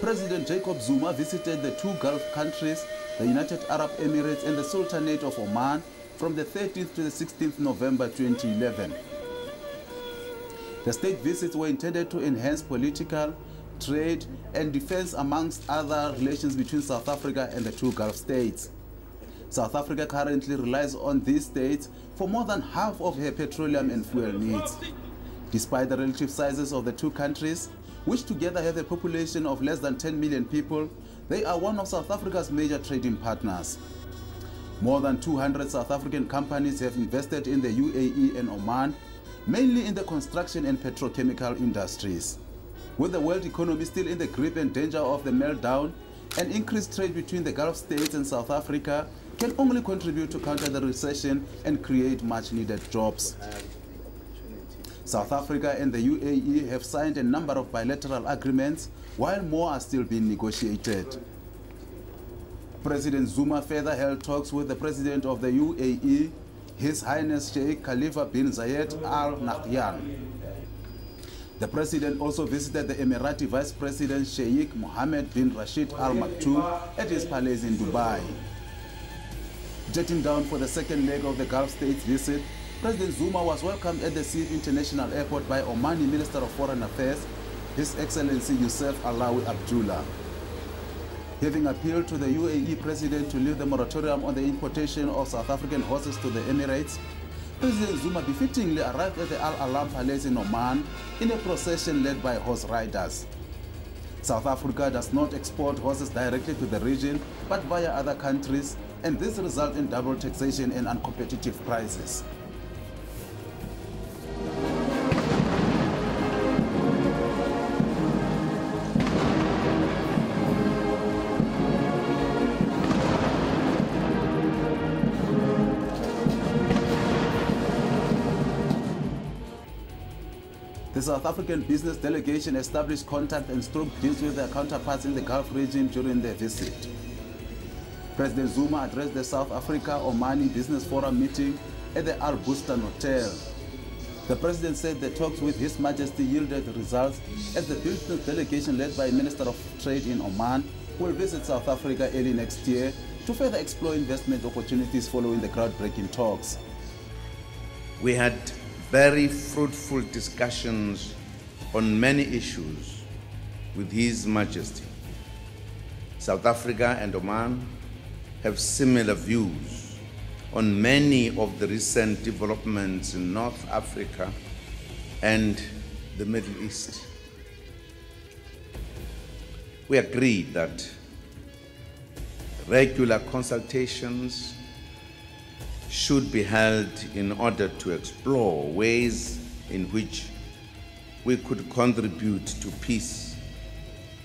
President Jacob Zuma visited the two Gulf countries, the United Arab Emirates and the Sultanate of Oman, from the 13th to the 16th November 2011. The state visits were intended to enhance political, trade and defense amongst other relations between South Africa and the two Gulf states. South Africa currently relies on these states for more than half of her petroleum and fuel needs. Despite the relative sizes of the two countries, which together have a population of less than 10 million people, they are one of South Africa's major trading partners. More than 200 South African companies have invested in the UAE and Oman, mainly in the construction and petrochemical industries. With the world economy still in the grip and danger of the meltdown, an increased trade between the Gulf states and South Africa can only contribute to counter the recession and create much-needed jobs. South Africa and the UAE have signed a number of bilateral agreements, while more are still being negotiated. President Zuma further held talks with the President of the UAE, His Highness Sheikh Khalifa bin Zayed Al Nahyan. The President also visited the Emirati Vice President Sheikh Mohammed bin Rashid Al Maktoum at his palace in Dubai. Jetting down for the second leg of the Gulf states visit, President Zuma was welcomed at the Siem International Airport by Omani Minister of Foreign Affairs, His Excellency Yusuf Alawi Abdullah. Having appealed to the UAE President to lift the moratorium on the importation of South African horses to the Emirates, President Zuma befittingly arrived at the Al Alam Palace in Oman in a procession led by horse riders. South Africa does not export horses directly to the region, but via other countries, and this results in double taxation and uncompetitive prices. The South African business delegation established contact and struck deals with their counterparts in the Gulf region during their visit. President Zuma addressed the South Africa-Omani Business Forum meeting at the Al Bustan Hotel. The President said the talks with His Majesty yielded results as the business delegation led by Minister of Trade in Oman will visit South Africa early next year to further explore investment opportunities following the groundbreaking talks. We had very fruitful discussions on many issues with His Majesty. South Africa and Oman have similar views on many of the recent developments in North Africa and the Middle East. We agree that regular consultations should be held in order to explore ways in which we could contribute to peace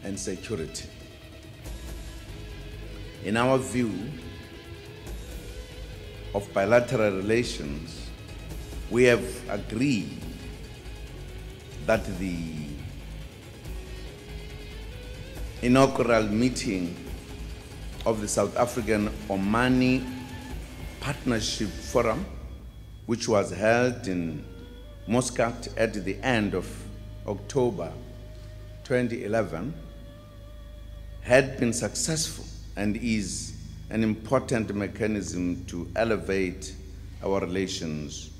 and security. In our view of bilateral relations, we have agreed that the inaugural meeting of the South African Omani Partnership Forum, which was held in Muscat at the end of October 2011, had been successful and is an important mechanism to elevate our relations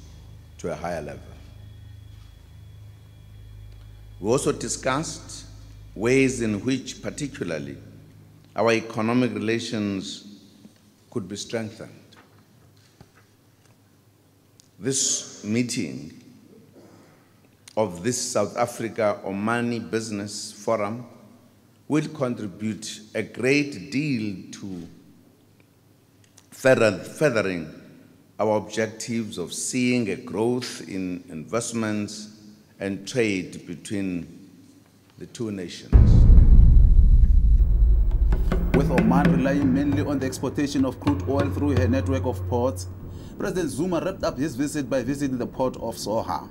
to a higher level. We also discussed ways in which, particularly, our economic relations could be strengthened. This meeting of this South Africa-Omani Business Forum will contribute a great deal to furthering our objectives of seeing a growth in investments and trade between the two nations. With Oman relying mainly on the exportation of crude oil through her network of ports, President Zuma wrapped up his visit by visiting the port of Soha.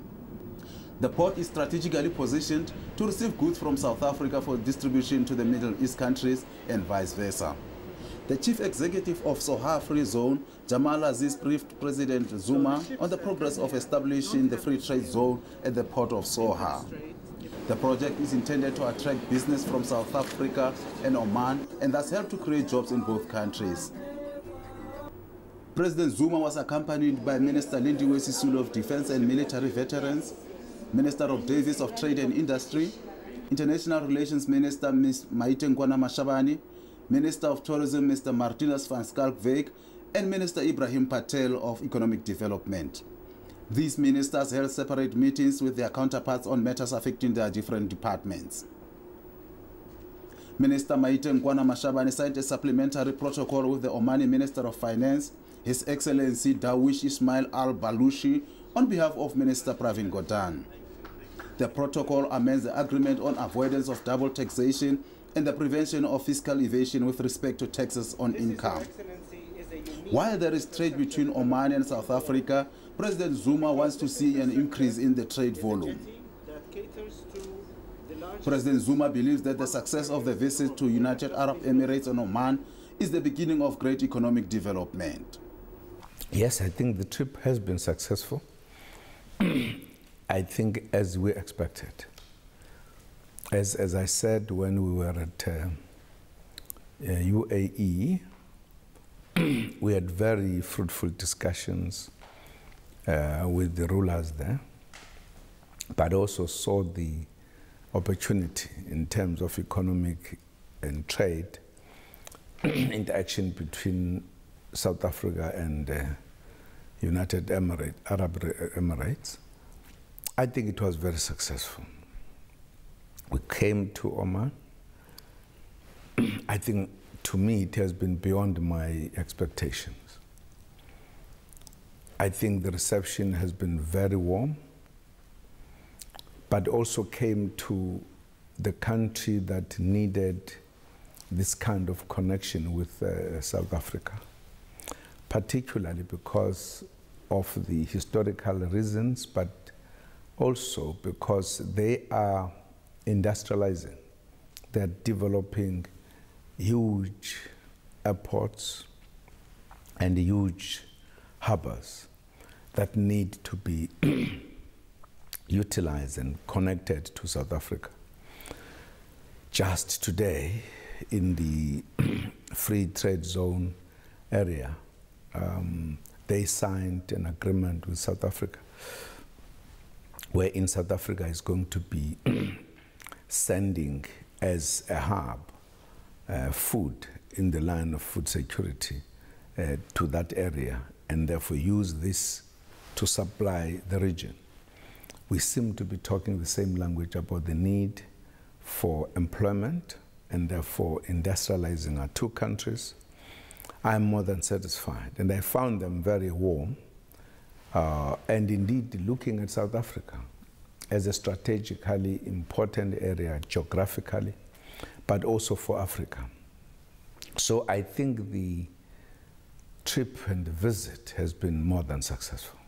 The port is strategically positioned to receive goods from South Africa for distribution to the Middle East countries and vice versa. The chief executive of Soha Free Zone, Jamal Aziz, briefed President Zuma on the progress of establishing the free trade zone at the port of Soha. The project is intended to attract business from South Africa and Oman and thus help to create jobs in both countries. President Zuma was accompanied by Minister Lindiwe Sisulu of Defense and Military Veterans, Minister of Davies of Trade and Industry, International Relations Minister Ms. Maite Mashabane, Minister of Tourism Mr. Martinus van Schalkwyk, and Minister Ibrahim Patel of Economic Development. These ministers held separate meetings with their counterparts on matters affecting their different departments. Minister Maite Mashabane signed a supplementary protocol with the Omani Minister of Finance, His Excellency Dawish Ismail Al-Balushi, on behalf of Minister Pravin Gordhan. The protocol amends the agreement on avoidance of double taxation and the prevention of fiscal evasion with respect to taxes on income. While there is trade between Oman and South Africa, President Zuma wants to see an increase in the trade volume. President Zuma believes that the success of the visit to United Arab Emirates and Oman is the beginning of great economic development. Yes, I think the trip has been successful. I think as we expected. As I said when we were at UAE, we had very fruitful discussions with the rulers there, but also saw the opportunity in terms of economic and trade interaction between South Africa and United Arab Emirates. I think it was very successful. We came to Oman. I think, to me, it has been beyond my expectations. I think the reception has been very warm, but also came to the country that needed this kind of connection with South Africa, particularly because of the historical reasons, but also because they are industrializing. They're developing huge airports and huge harbors that need to be utilized and connected to South Africa. Just today, in the free trade zone area, they signed an agreement with South Africa, wherein South Africa is going to be sending as a hub food in the line of food security to that area, and therefore use this to supply the region. We seem to be talking the same language about the need for employment and therefore industrializing our two countries. I'm more than satisfied, and I found them very warm, and indeed looking at South Africa as a strategically important area geographically, but also for Africa. So I think the trip and the visit has been more than successful.